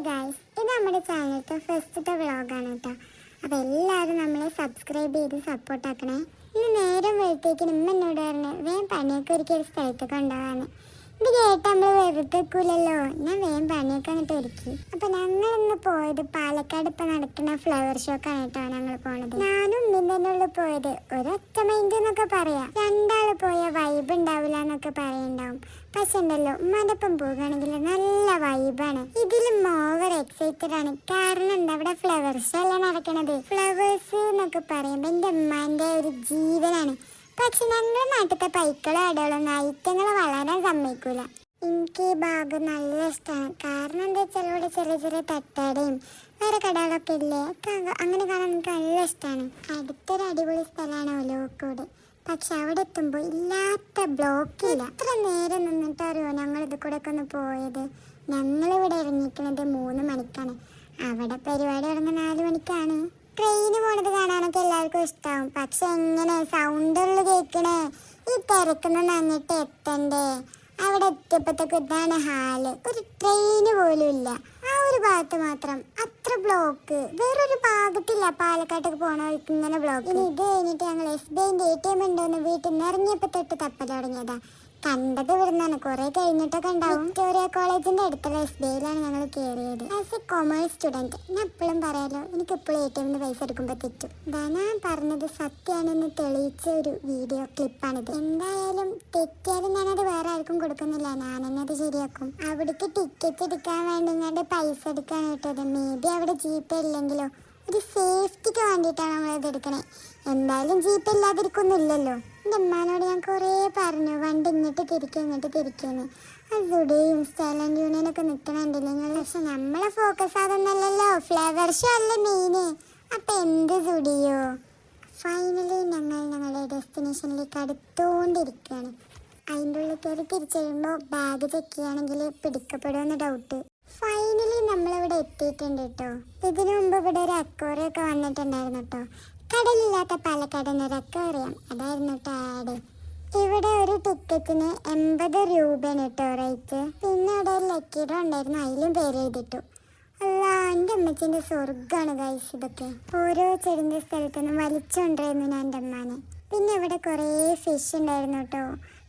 Guys, ഇത് നമ്മുടെ ചാനലിലത്തെ ഫസ്റ്റത്തെ വ്ളോഗാണ് കേട്ടോ. അപ്പോൾ എല്ലാവരും നമ്മളെ സബ്സ്ക്രൈബ് ചെയ്ത് സപ്പോർട്ടാക്കണേ. ഇന്ന് നേരം വെളുത്തേക്കിന് ഉമ്മ എന്നോട് പറഞ്ഞു വേഗം പണിയൊക്കെ ഒരു സ്ഥലത്തൊക്കെ ഉണ്ടാകാന്ന്. ഇത് കേട്ട് നമ്മൾ വെറുതെക്കൂലല്ലോ, ഞാൻ വേഗം പണിയൊക്കെ എന്നിട്ട് ഒരുക്കി. അപ്പോൾ ഞങ്ങളിന്ന് പോയത് പാലക്കാട് ഇപ്പം നടക്കുന്ന ഫ്ലവർ ഷോക്കാണ് കേട്ടോ ഞങ്ങൾ പോണത്. ഞാനും ഉമ്മയും തന്നെ ഉള്ളു പോയത്. ഒരൊറ്റ മൈൻഡ് എന്നൊക്കെ പറയാം. രണ്ടാള് പോയ വൈബ് ഉണ്ടാവില്ല എന്നൊക്കെ പറയുണ്ടാവും. പക്ഷെ ഉണ്ടല്ലോ, ഉമ്മാൻ്റെ ഒപ്പം പോകുകയാണെങ്കിൽ നല്ല വൈബാണ്. ഇതിലും ഓവർ എക്സൈറ്റഡ് ആണ്. കാരണം എന്താ, അവിടെ ഫ്ലവർ ഷോ അല്ല നടക്കണത്. ഫ്ലവേഴ്സ് എന്നൊക്കെ പറയുമ്പോൾ എൻ്റെ ഉമ്മാൻ്റെ ഒരു ജീവനാണ്. പക്ഷെ ഞങ്ങളുടെ നാട്ടിലത്തെ പൈക്കളും അടകളൊന്നും ഐറ്റങ്ങളെ വളരാൻ സമ്മതിക്കൂല. എനിക്ക് ഈ ഭാഗം നല്ല ഇഷ്ടമാണ്. കാരണം എന്താ വെച്ചാൽ ഇവിടെ ചെറിയ ചെറിയ തട്ടാടയും വേറെ കടകളൊക്കെ ഇല്ലേ, അങ്ങനെ കാണാൻ എനിക്ക് നല്ല ഇഷ്ടമാണ്. അടുത്തൊരു അടിപൊളി സ്ഥലമാണ് ഒലോക്കോട്. പക്ഷെ അവിടെ എത്തുമ്പോൾ ഇല്ലാത്ത ബ്ലോക്കില്ല. എത്ര നേരം നിന്നിട്ട് അറിയോ ഞങ്ങൾ ഇത് കൂടെ ഒക്കെ ഒന്ന് പോയത്. ഞങ്ങളിവിടെ ഇറങ്ങിക്കുന്നത് 3 മണിക്കാണ്. അവിടെ പരിപാടി തുടങ്ങുന്ന 4 മണിക്കാണ്. ട്രെയിന് പോണത് കാണാനൊക്കെ എല്ലാവർക്കും ഇഷ്ടമാവും. പക്ഷെ എങ്ങനെ സൗണ്ടുള്ളു കേൾക്കണേ. ഈ തിരക്കുന്ന നന്നിട്ട് എത്തണ്ടേ. അവിടെ എത്തിയപ്പോഴത്തേക്ക് ഇതാണ് ഹാല്. ഒരു ട്രെയിന് പോലും ഇല്ല. ആ ഒരു ഭാഗത്ത് മാത്രം അത്ര ബ്ലോക്ക്. വേറൊരു ഭാഗത്തില്ല. പാലക്കാട്ടേക്ക് പോണ വഴിക്ക് ഇങ്ങനെ ബ്ലോക്ക്. ഇനി ഇത് കഴിഞ്ഞിട്ട് ഞങ്ങൾ SBI ATM ഉണ്ടോന്ന് വീട്ടിൽ നിന്ന് ഇറങ്ങിയപ്പോൾ തൊട്ട് തപ്പൽ തുടങ്ങിയതാ. കണ്ടത് ഇവിടുന്നാണ്. കുറെ കഴിഞ്ഞിട്ടൊക്കെ ഉണ്ടാവും. വിക്ടോറിയ കോളേജിന്റെ അടുത്തുള്ള SBIയിലാണ് ഞങ്ങൾ കയറിയത്. ആസ് എ കൊമേഴ്സ് സ്റ്റുഡന്റ് ഞാൻ എപ്പോഴും പറയാലോ, എനിക്ക് എപ്പോഴും ATM പൈസ എടുക്കുമ്പോൾ തെറ്റും. ഞാൻ പറഞ്ഞത് സത്യമാണെന്ന് തെളിയിച്ച ഒരു വീഡിയോ ക്ലിപ്പാണിത്. എന്തായാലും തെറ്റിയാലും ഞാനത് വേറെ ആർക്കും കൊടുക്കുന്നില്ല. ഞാൻ തന്നെ അത് ശരിയാക്കും. അവിടേക്ക് ടിക്കറ്റ് എടുക്കാൻ വേണ്ടി ഞാൻ പൈസ എടുക്കാൻ കിട്ടത്. മേ ബി അവിടെ ജീപ്പേ ഇല്ലെങ്കിലോ, ഒരു സേഫ്റ്റിക്ക് വേണ്ടിയിട്ടാണ് നമ്മളത് എടുക്കണേ. എന്തായാലും ജീപ്പ് ഇല്ലാതിരിക്കൊന്നുമില്ലല്ലോ. എൻ്റെ അമ്മാനോട് ഞാൻ കുറേ പറഞ്ഞു വണ്ടി ഇങ്ങോട്ട് തിരിക്കുന്നു. സുഡിയും സ്റ്റൈലൻഡ് യൂണിയനൊക്കെ നിൽക്കണുണ്ടല്ലോ നിങ്ങൾ. പക്ഷെ നമ്മളെ ഫോക്കസ് അതൊന്നല്ലല്ലോ, ഫ്ലവർ ഷോ അല്ലേ മെയിന്. അപ്പം എന്ത് സുഡിയോ. ഫൈനലി ഞങ്ങൾ ഞങ്ങളുടെ ഡെസ്റ്റിനേഷനിലേക്ക് അടുത്തുകൊണ്ടിരിക്കുകയാണ്. അതിൻ്റെ ഉള്ളിൽ കയറി തിരിച്ചെഴുമ്പോൾ ബാഗ് ചെക്ക് ചെയ്യുകയാണെങ്കിൽ പിടിക്കപ്പെടുമെന്ന് ഡൗട്ട്. ഫൈനലി നമ്മളിവിടെ എത്തിയിട്ടുണ്ട് കേട്ടോ. ഇതിനു മുമ്പ് ഇവിടെ ഒരു അക്വേറിയൊക്കെ വന്നിട്ടുണ്ടായിരുന്നു കേട്ടോ. കടലില്ലാത്ത പാലക്കാട് എന്നൊരു അക്വേറിയം, അതായിരുന്നു കേട്ടോ ആഡ്. ഇവിടെ ഒരു ടിക്കറ്റിന് 80 രൂപയാണ് കേട്ടോ റേറ്റ്. പിന്നെ അവിടെ ഒരു ലക്കി ഡ്രോ ഉണ്ടായിരുന്നു, അതിലും പേര് എഴുതിട്ടു. അല്ല, എൻ്റെ അമ്മച്ചിൻ്റെ സ്വർഗ്ഗമാണ് ഗൈസ് ഇതൊക്കെ. ഓരോ ചെടിൻ്റെ സ്ഥലത്തുനിന്നും വലിച്ചുകൊണ്ടിരുന്നു ഞാൻ എൻ്റെ അമ്മാനെ. പിന്നെ ഇവിടെ കുറേ ഫിഷ് ഉണ്ടായിരുന്നു കേട്ടോ.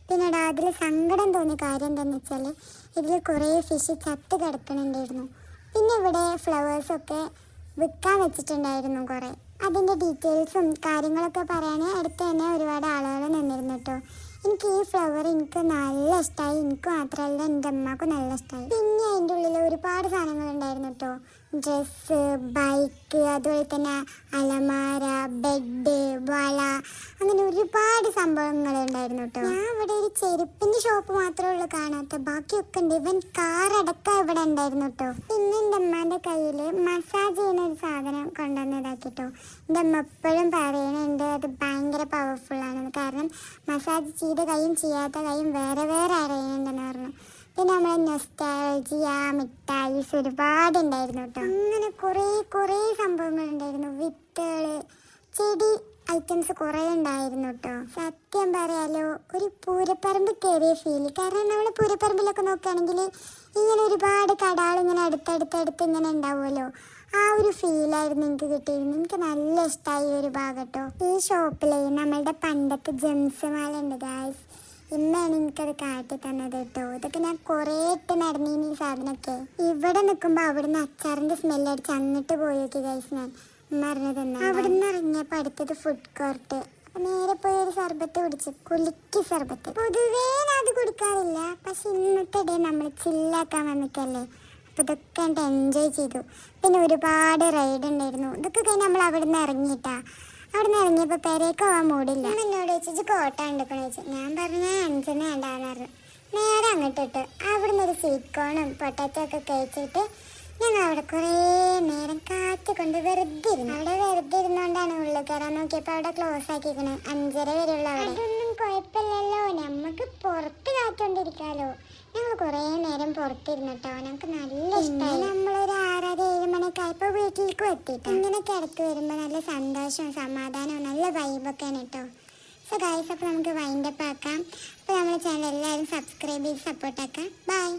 പിന്നെ അതിൽ സങ്കടം തോന്നിയ കാര്യം എന്താണെന്ന് വെച്ചാൽ ഇതിൽ കുറേ ഫിഷ് ചത്ത് കിടക്കണുണ്ടായിരുന്നു. പിന്നെ ഇവിടെ ഫ്ലവേഴ്സൊക്കെ വിൽക്കാൻ വെച്ചിട്ടുണ്ടായിരുന്നു കുറേ. അതിൻ്റെ ഡീറ്റെയിൽസും കാര്യങ്ങളൊക്കെ പറയാൻ അടുത്ത് തന്നെ ഒരുപാട് ആളുകൾ നിന്നിരുന്നു കേട്ടോ. എനിക്ക് ഈ ഫ്ലവർ എനിക്ക് നല്ല ഇഷ്ടമായി. എനിക്ക് മാത്രമല്ല എൻ്റെ അമ്മക്കും നല്ല ഇഷ്ടമായി. പിന്നെ അതിൻ്റെ ഉള്ളിൽ ഒരുപാട് സാധനങ്ങളുണ്ടായിരുന്നു കേട്ടോ. ഡ്രസ്സ്, ബൈക്ക്, അതുപോലെ തന്നെ അലമാര, ബെഡ്, വള, അങ്ങനെ ഒരുപാട് സംഭവങ്ങൾ ഉണ്ടായിരുന്നു കേട്ടോ. ഞാൻ ഇവിടെ ഒരു ചെരുപ്പിൻ്റെ ഷോപ്പ് മാത്രമേ ഉള്ളൂ കാണാത്ത, ബാക്കിയൊക്കെ ഉണ്ട്. ഇവൻ കാർ അടക്കം ഇവിടെ ഉണ്ടായിരുന്നു കേട്ടോ. പിന്നെ എൻ്റെ അമ്മാൻ്റെ കയ്യിൽ മസാജ് ചെയ്യുന്ന ഒരു സാധനം കൊണ്ടുവന്നതാക്കിട്ടോ. എൻ്റെ അമ്മ എപ്പോഴും പറയണുണ്ട് അത് ഭയങ്കര പവർഫുൾ ആണെന്ന്. കാരണം മസാജ് ചെയ്ത കൈയും ചെയ്യാത്ത കൈയും വേറെ വേറെ അറിയുന്നുണ്ടെന്ന് പറഞ്ഞു. പിന്നെ നമ്മളെ നൊസ്റ്റാൾജിയ, മിഠായിസ് ഒരുപാട് ഉണ്ടായിരുന്നു കേട്ടോ. അങ്ങനെ കുറേ സംഭവങ്ങളുണ്ടായിരുന്നു. വിത്തുകൾ, ചെടി ഐറ്റംസ് കുറേ ഉണ്ടായിരുന്നു കേട്ടോ. സത്യം പറയാലോ, ഒരു പൂരപ്പറമ്പ് കയറിയ ഫീൽ. കാരണം നമ്മൾ പൂരപ്പറമ്പിലൊക്കെ നോക്കുകയാണെങ്കിൽ ഇങ്ങനെ ഒരുപാട് കടകൾ ഇങ്ങനെ അടുത്തടുത്ത് ഇങ്ങനെ ഉണ്ടാവുമല്ലോ. ആ ഒരു ഫീലായിരുന്നു എനിക്ക് കിട്ടിയിരുന്നു. എനിക്ക് നല്ല ഇഷ്ടമായി ഈ ഒരു ഭാഗം കേട്ടോ. ഈ ഷോപ്പിൽ നമ്മളുടെ പണ്ടത്തെ ജെംസ് മാല ഉണ്ട് ഗായ്സ്. ഇന്നാണ് എനിക്കത് കാട്ടി തന്നത് കേട്ടോ. ഇതൊക്കെ ഞാൻ കുറേ ഇട്ട് നടന്നീന് ഈ സാധനമൊക്കെ. ഇവിടെ നിൽക്കുമ്പോൾ അവിടുന്ന് അച്ചാറിൻ്റെ സ്മെല്ലടിച്ച് അങ്ങോട്ട് പോയി നോക്കി ഗൈസ്. ഞാൻ മറന്നു തന്നെ. അവിടെ നിന്ന് ഇറങ്ങിയപ്പോൾ അടുത്തത് ഫുഡ് കോർട്ട്. നേരെ പോയി ഒരു സർബത്ത് കുടിച്ചു, കുലുക്കി സർബത്ത്. പൊതുവേ ഞാൻ അത് കുടിക്കാറില്ല, പക്ഷെ ഇന്നത്തെ ഡേ നമ്മൾ ചില്ലാക്കാൻ വന്നിട്ടല്ലേ. അപ്പോൾ ഇതൊക്കെ കണ്ട് എൻജോയ് ചെയ്തു. പിന്നെ ഒരുപാട് റൈഡ് ഉണ്ടായിരുന്നു. ഇതൊക്കെ കഴിഞ്ഞ് നമ്മൾ അവിടെ നിന്ന് ഇറങ്ങിയിട്ടാ. അവിടെ നിന്ന് ഇറങ്ങിയപ്പോൾ പെരേക്ക് പോകാൻ മൂടില്ല. എന്നോട് ചോദിച്ചു കോട്ട ഉണ്ടെക്കണെന്ന് ചോദിച്ചു. ഞാൻ പറഞ്ഞ 5 വേണ്ടാന്ന് പറഞ്ഞു. നേരെ അങ്ങോട്ട് ഇട്ട് അവിടെ നിന്ന് ഒരു സ്വീറ്റ് കോണും പൊട്ടാറ്റോ ഒക്കെ കഴിച്ചിട്ട് ഞങ്ങൾ അവിടെ കുറേ നേരം കാറ്റ് കൊണ്ട് വെറുതെ ഇരുന്നു. അവിടെ വെറുതെ ഇരുന്നുകൊണ്ടാണ് ഉള്ളിൽ കയറാൻ നോക്കിയപ്പോൾ അവിടെ ക്ലോസ് ആക്കിയിരിക്കണേ. 5:30 വരെയുള്ള അവിടെ. അതൊന്നും കുഴപ്പമില്ലല്ലോ, നമുക്ക് പുറത്ത് കാറ്റുകൊണ്ടിരിക്കാമല്ലോ. ഞങ്ങൾ കുറേ നേരം പുറത്തിരുന്നു കേട്ടോ. ഞങ്ങൾക്ക് നല്ല ഇഷ്ടമായി. നമ്മളൊരു 6:30-7 മണിയൊക്കെ ആയപ്പോൾ വീട്ടിലേക്കും എത്തിയിട്ട് ഇങ്ങനെ കിടക്ക് വരുമ്പോൾ നല്ല സന്തോഷവും സമാധാനവും നല്ല വൈബൊക്കെയാണ് കേട്ടോ. സോ ഗൈസ്, അപ്പോൾ നമുക്ക് വൈൻഡപ്പ് ആക്കാം. അപ്പോൾ നമ്മുടെ ചാനൽ എല്ലാവരും സബ്സ്ക്രൈബ് ചെയ്ത് സപ്പോർട്ടാക്കാം. ബൈ.